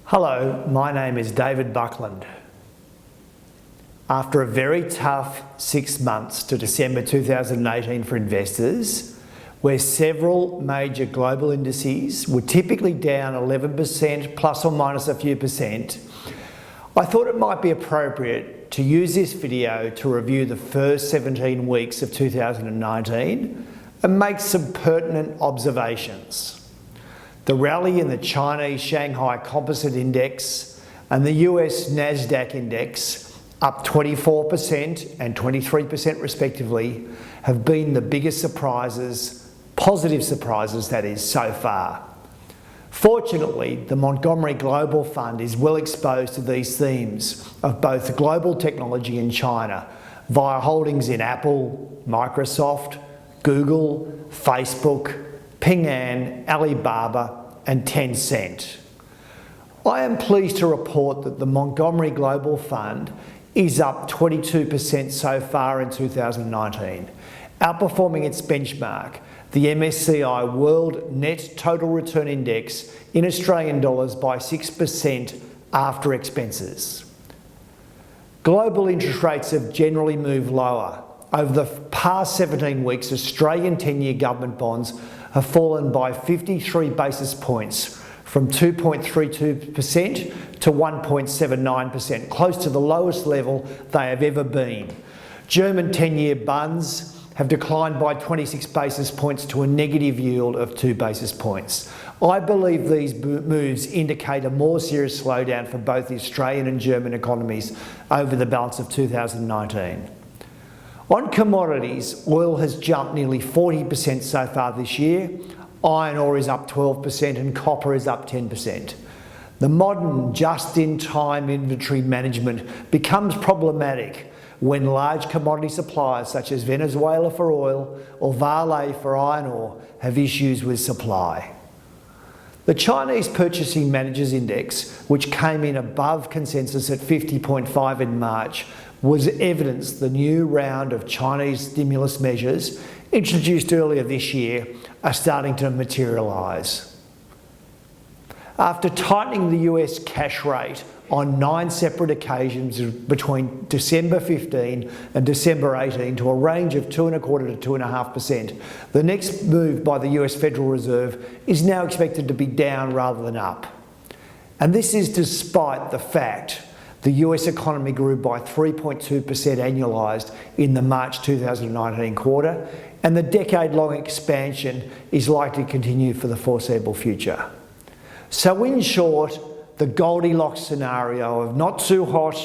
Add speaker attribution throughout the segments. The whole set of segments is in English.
Speaker 1: Hello, my name is David Buckland. After a very tough 6 months to December 2018 for investors, where several major global indices were typically down 11% plus or minus a few percent, I thought it might be appropriate to use this video to review the first 17 weeks of 2019 and make some pertinent observations. The rally in the Chinese Shanghai Composite Index and the US Nasdaq Index, up 24% and 23% respectively, have been the biggest surprises, positive surprises that is, so far. Fortunately, the Montgomery Global Fund is well exposed to these themes of both global technology and China via holdings in Apple, Microsoft, Google, Facebook, Ping An, Alibaba and Tencent. I am pleased to report that the Montgomery Global Fund is up 22% so far in 2019, outperforming its benchmark, the MSCI World Net Total Return Index in Australian dollars by 6% after expenses. Global interest rates have generally moved lower. Over the past 17 weeks, Australian 10-year government bonds have fallen by 53 basis points from 2.32% to 1.79%, close to the lowest level they have ever been. German 10-year bonds have declined by 26 basis points to a negative yield of 2 basis points. I believe these moves indicate a more serious slowdown for both the Australian and German economies over the balance of 2019. On commodities, oil has jumped nearly 40% so far this year, iron ore is up 12% and copper is up 10%. The modern just-in-time inventory management becomes problematic when large commodity suppliers such as Venezuela for oil or Vale for iron ore have issues with supply. The Chinese Purchasing Managers Index, which came in above consensus at 50.5 in March, was evidence the new round of Chinese stimulus measures introduced earlier this year are starting to materialise. After tightening the US cash rate on 9 separate occasions between December 15 and December 18 to a range of 2.25% to 2.5%, the next move by the US Federal Reserve is now expected to be down rather than up. And this is despite the fact the US economy grew by 3.2% annualised in the March 2019 quarter, and the decade-long expansion is likely to continue for the foreseeable future. So in short, the Goldilocks scenario of not too hot,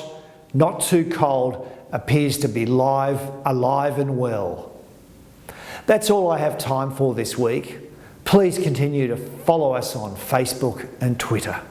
Speaker 1: not too cold appears to be alive and well. That's all I have time for this week. Please continue to follow us on Facebook and Twitter.